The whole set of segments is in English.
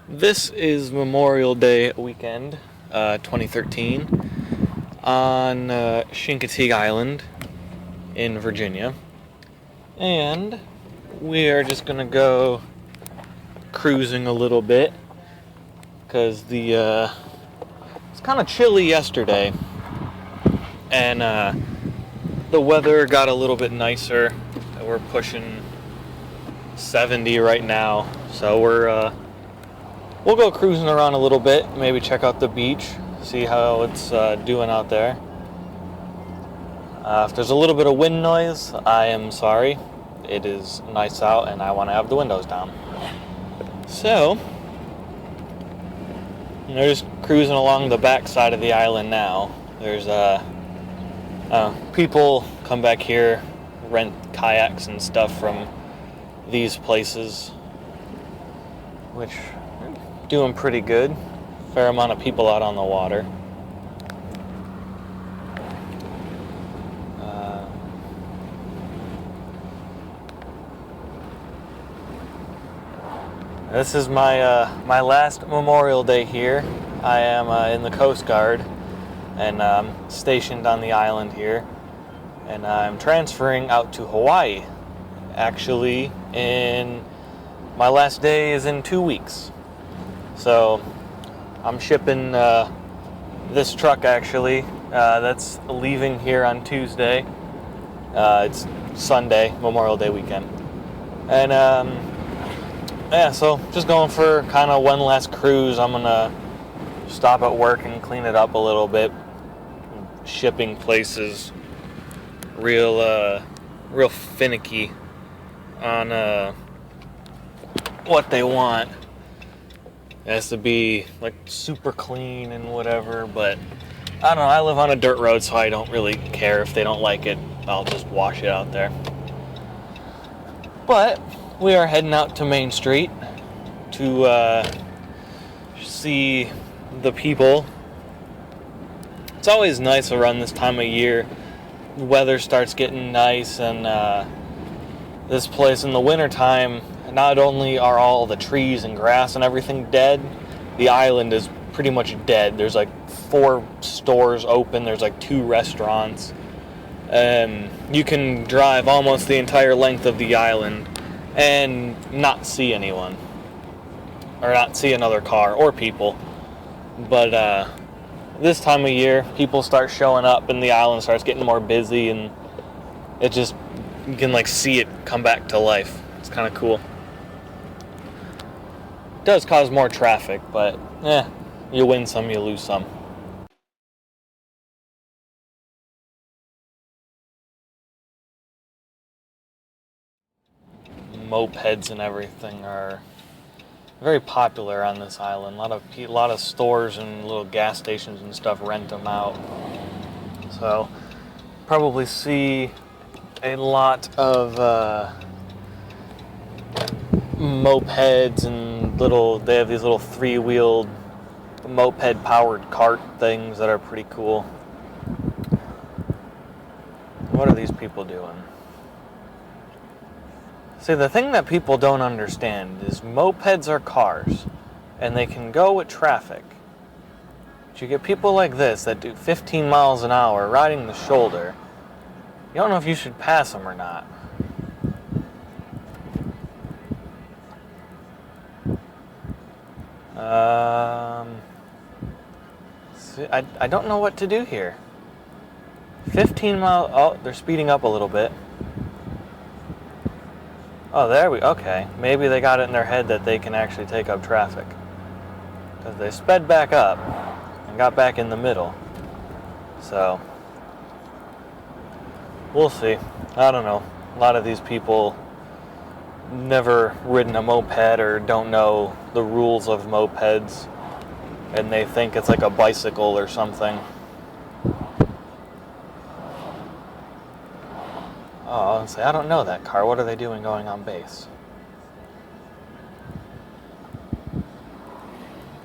This is Memorial Day weekend, 2013, on Chincoteague Island in Virginia. And we are just going to go cruising a little bit because it's kind of chilly yesterday. And the weather got a little bit nicer. We're pushing 70 right now. So we'll go cruising around a little bit, maybe check out the beach, see how it's doing out there. If there's a little bit of wind noise, I am sorry. It is nice out and I want to have the windows down. So, they're just cruising along the back side of the island now. There's people come back here, rent kayaks and stuff from these places, which are doing pretty good. Fair amount of people out on the water. This is my last Memorial Day here. I am in the Coast Guard and I'm stationed on the island here, and I'm transferring out to Hawaii. Actually, my last day is in 2 weeks. So I'm shipping this truck actually that's leaving here on Tuesday. It's Sunday, Memorial Day weekend. And so just going for kind of one last cruise. I'm gonna stop at work and clean it up a little bit. Shipping places real finicky on what they want. It has to be like super clean and whatever, but I don't know, I live on a dirt road, so I don't really care if they don't like it. I'll just wash it out there. But we are heading out to Main Street to see the people. It's always nice around this time of year. The weather starts getting nice, and this place in the wintertime, not only are all the trees and grass and everything dead, the island is pretty much dead. There's like 4 stores open, there's like 2 restaurants. You can drive almost the entire length of the island and not see anyone, or not see another car or people. But this time of year, people start showing up and the island starts getting more busy, and it just, you can like see it come back to life. It's kind of cool. It does cause more traffic, but you win some, you lose some. Mopeds and everything are very popular on this island. A lot of stores and little gas stations and stuff rent them out. So probably see a lot of mopeds and they have these little 3-wheeled moped powered cart things that are pretty cool. What are these people doing? See, the thing that people don't understand is mopeds are cars, and they can go with traffic. But you get people like this that do 15 miles an hour riding the shoulder. You don't know if you should pass them or not. See, I don't know what to do here. 15 miles. Oh, they're speeding up a little bit. Oh, okay. Maybe they got it in their head that they can actually take up traffic, because they sped back up and got back in the middle. So, we'll see. I don't know. A lot of these people never ridden a moped or don't know the rules of mopeds, and they think it's like a bicycle or something. Oh, I'll say, I don't know that car. What are they doing going on base?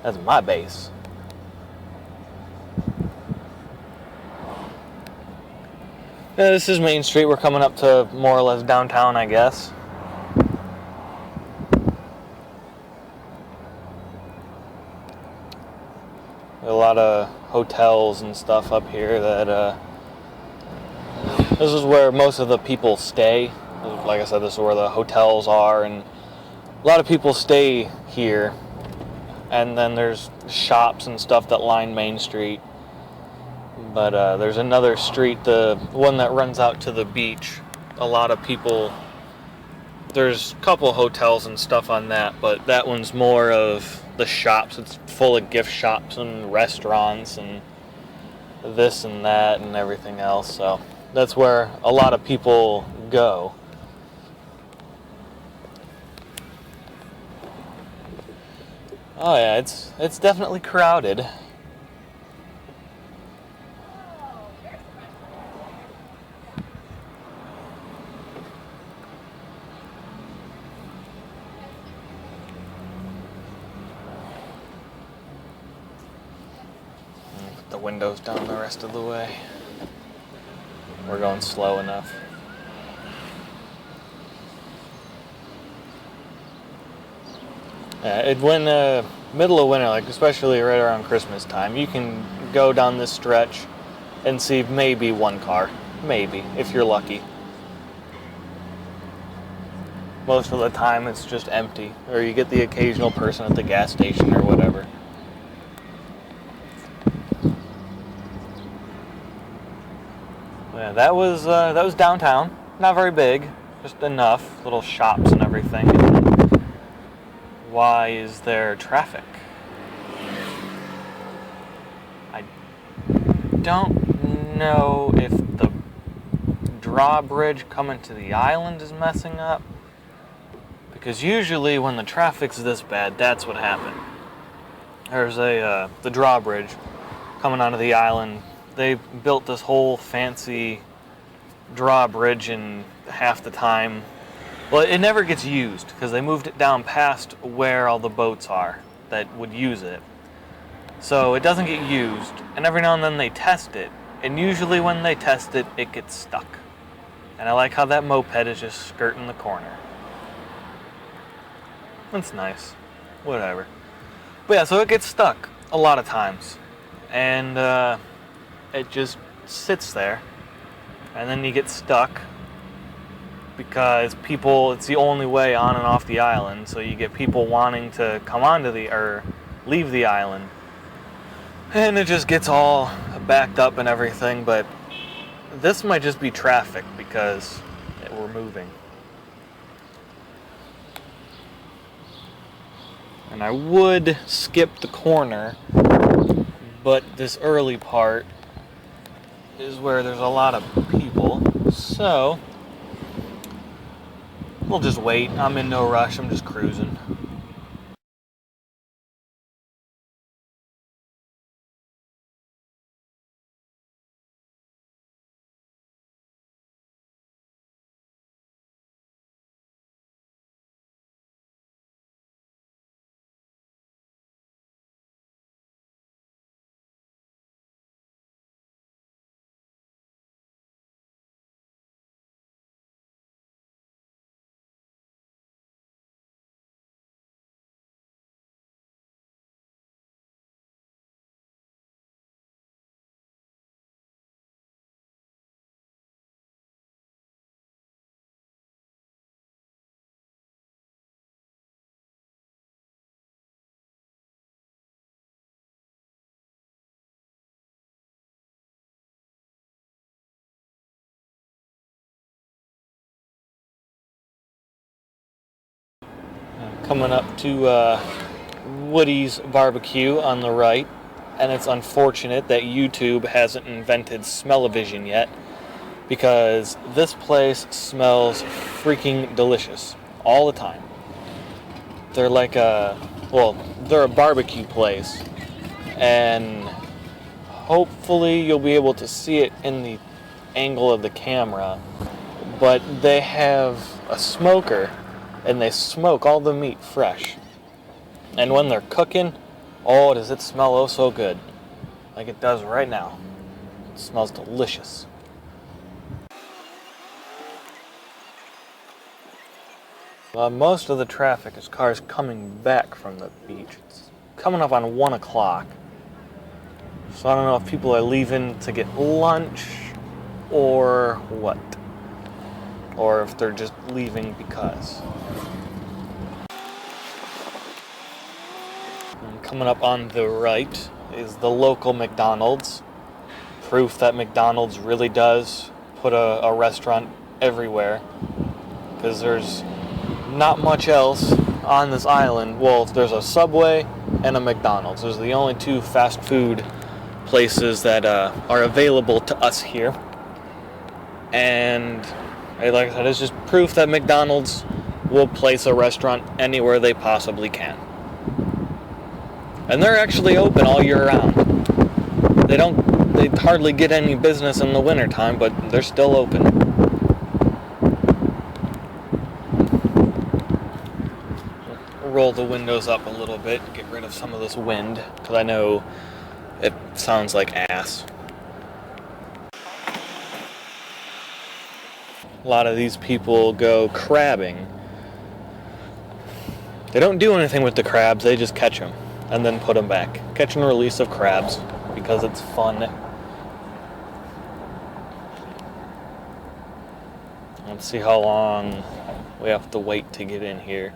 That's my base. Yeah, this is Main Street. We're coming up to more or less downtown, I guess. A lot of hotels and stuff up here that this is where most of the people stay. Like I said, this is where the hotels are, and a lot of people stay here. And then there's shops and stuff that line Main Street. But there's another street, the one that runs out to the beach. A lot of people, there's a couple hotels and stuff on that, but that one's more of the shops. It's full of gift shops and restaurants and this and that and everything else. So that's where a lot of people go. Oh yeah, it's definitely crowded. Put the windows down the rest of the way. We're going slow enough. When middle of winter, like especially right around Christmas time, you can go down this stretch and see maybe one car, maybe, if you're lucky. Most of the time it's just empty, or you get the occasional person at the gas station or whatever. Yeah, that was downtown. Not very big, just enough little shops and everything. Why is there traffic? I don't know if the drawbridge coming to the island is messing up. Because usually when the traffic's this bad, that's what happened. There's the drawbridge coming onto the island. They built this whole fancy drawbridge in half the time. Well, it never gets used because they moved it down past where all the boats are that would use it. So it doesn't get used, and every now and then they test it, and usually when they test it, it gets stuck. And I like how that moped is just skirting the corner. That's nice. Whatever. But yeah, so it gets stuck a lot of times. And it just sits there, and then you get stuck. Because people, it's the only way on and off the island, so you get people wanting to come onto or leave the island. And it just gets all backed up and everything, but this might just be traffic because we're moving. And I would skip the corner, but this early part is where there's a lot of people, so we'll just wait. I'm in no rush. I'm just cruising. Coming up to Woody's Barbecue on the right, and it's unfortunate that YouTube hasn't invented smell-o-vision yet, because this place smells freaking delicious all the time. They're like they're a barbecue place, and hopefully you'll be able to see it in the angle of the camera, but they have a smoker, and they smoke all the meat fresh. And when they're cooking, oh, does it smell oh so good. Like it does right now. It smells delicious. Most of the traffic is cars coming back from the beach. It's coming up on 1 o'clock. So I don't know if people are leaving to get lunch or what. Or if they're just leaving because. And coming up on the right is the local McDonald's. Proof that McDonald's really does put a restaurant everywhere. Because there's not much else on this island. Well, there's a Subway and a McDonald's. Those are the only two fast food places that are available to us here. And like I said, it's just proof that McDonald's will place a restaurant anywhere they possibly can. And they're actually open all year round. They hardly get any business in the wintertime, but they're still open. Roll the windows up a little bit, get rid of some of this wind, because I know it sounds like ass. A lot of these people go crabbing. They don't do anything with the crabs, they just catch them and then put them back. Catch and release of crabs, because it's fun. Let's see how long we have to wait to get in here.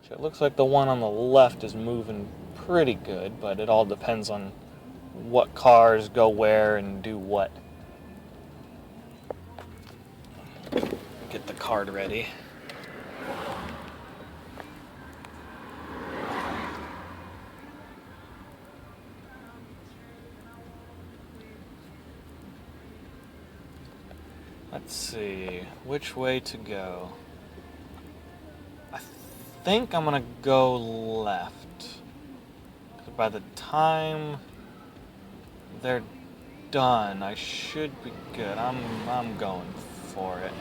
So it looks like the one on the left is moving pretty good, but it all depends on what cars go where and do what. Get the card ready. Let's see, which way to go? I think I'm gonna go left. By the time they're done, I should be good. I'm going for it.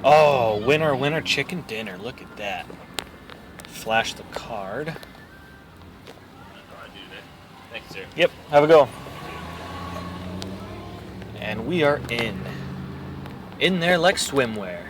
Oh, winner chicken dinner. Look at that. Flash the card. Thanks, sir. Yep, have a go. And we are in. In there like swimwear.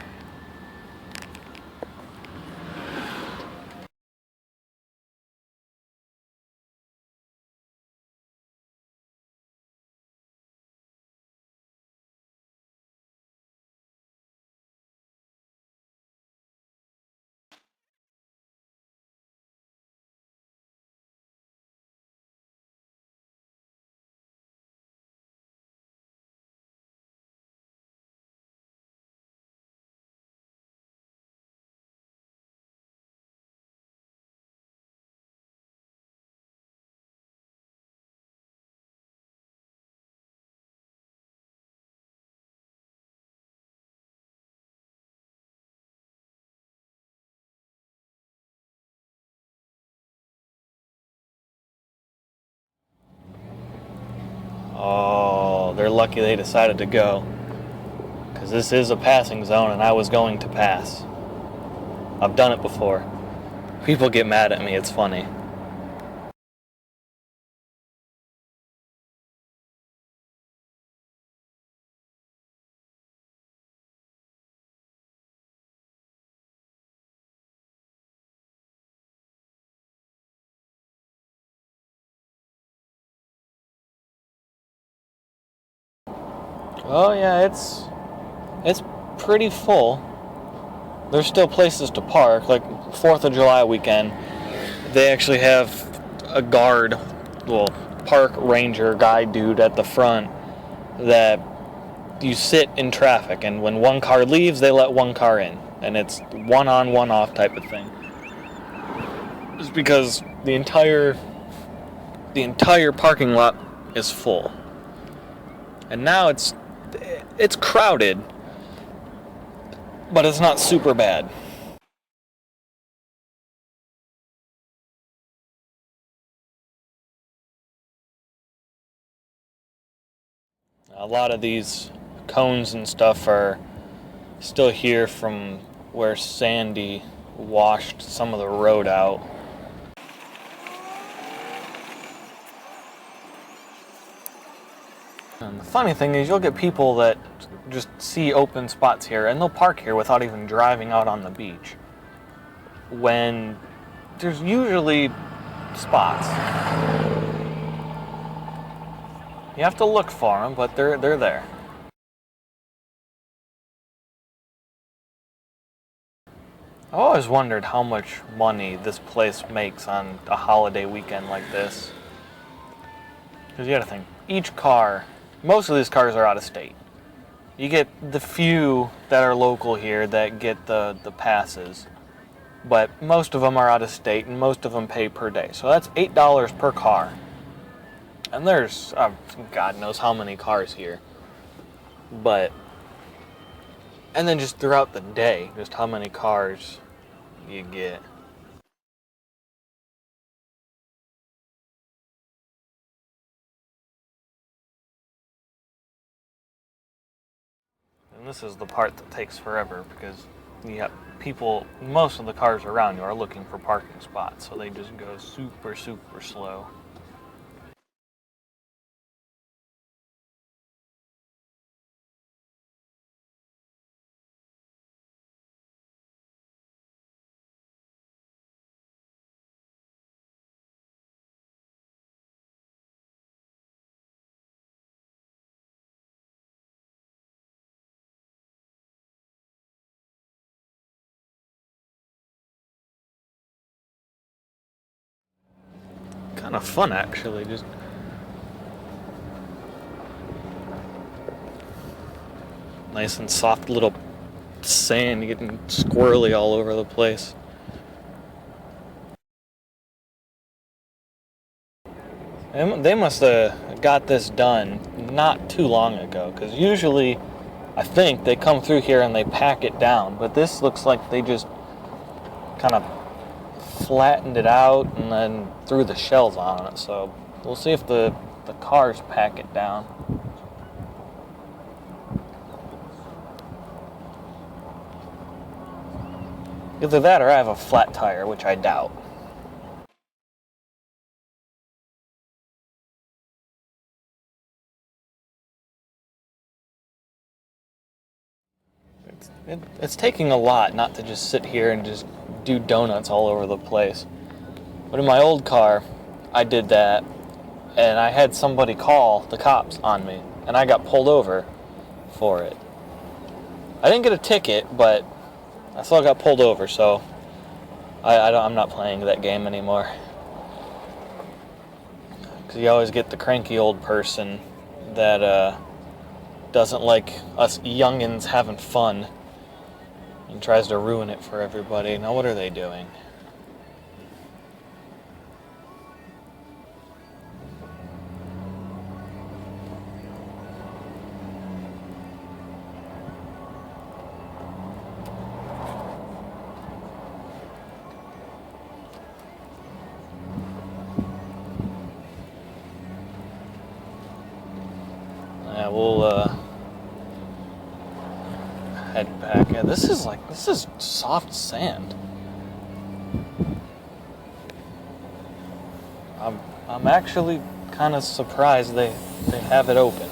Oh, they're lucky they decided to go. Because this is a passing zone and I was going to pass. I've done it before. People get mad at me, it's funny. Oh yeah, it's pretty full. There's still places to park, like 4th of July weekend. They actually have a guard, well, park ranger guy dude at the front that you sit in traffic, and when one car leaves, they let one car in, and it's one on, one off type of thing. It's because the entire parking lot is full, and now it's crowded, but it's not super bad. A lot of these cones and stuff are still here from where Sandy washed some of the road out. And the funny thing is you'll get people that just see open spots here and they'll park here without even driving out on the beach, when there's usually spots. You have to look for them, but they're there. I've always wondered how much money this place makes on a holiday weekend like this. Because you gotta think, each car, most of these cars are out of state. You get the few that are local here that get the passes, but most of them are out of state and most of them pay per day. So that's $8 per car. And there's, God knows how many cars here. And then just throughout the day, just how many cars you get. And this is the part that takes forever, because you have people, most of the cars around you are looking for parking spots, so they just go super, super slow. Kind of fun, actually, just nice and soft little sand getting squirrely all over the place. And they must have got this done not too long ago, because usually I think they come through here and they pack it down, but this looks like they just kind of flattened it out and then threw the shells on it. So we'll see if the cars pack it down. Either that or I have a flat tire, which I doubt. It's taking a lot not to just sit here and just do donuts all over the place. But in my old car, I did that, and I had somebody call the cops on me, and I got pulled over for it. I didn't get a ticket, but I still got pulled over, so I'm not playing that game anymore. Because you always get the cranky old person that doesn't like us youngins having fun and tries to ruin it for everybody. Now what are they doing? Yeah, we'll head back. Yeah, this is soft sand. I'm actually kind of surprised they have it open.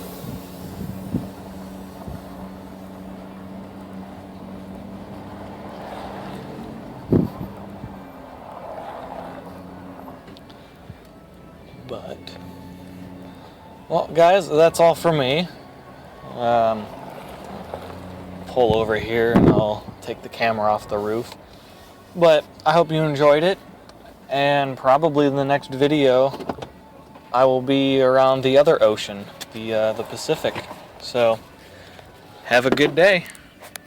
But well, guys, that's all for me. Pull over here and I'll take the camera off the roof. But I hope you enjoyed it, and probably in the next video I will be around the other ocean, the Pacific. So have a good day.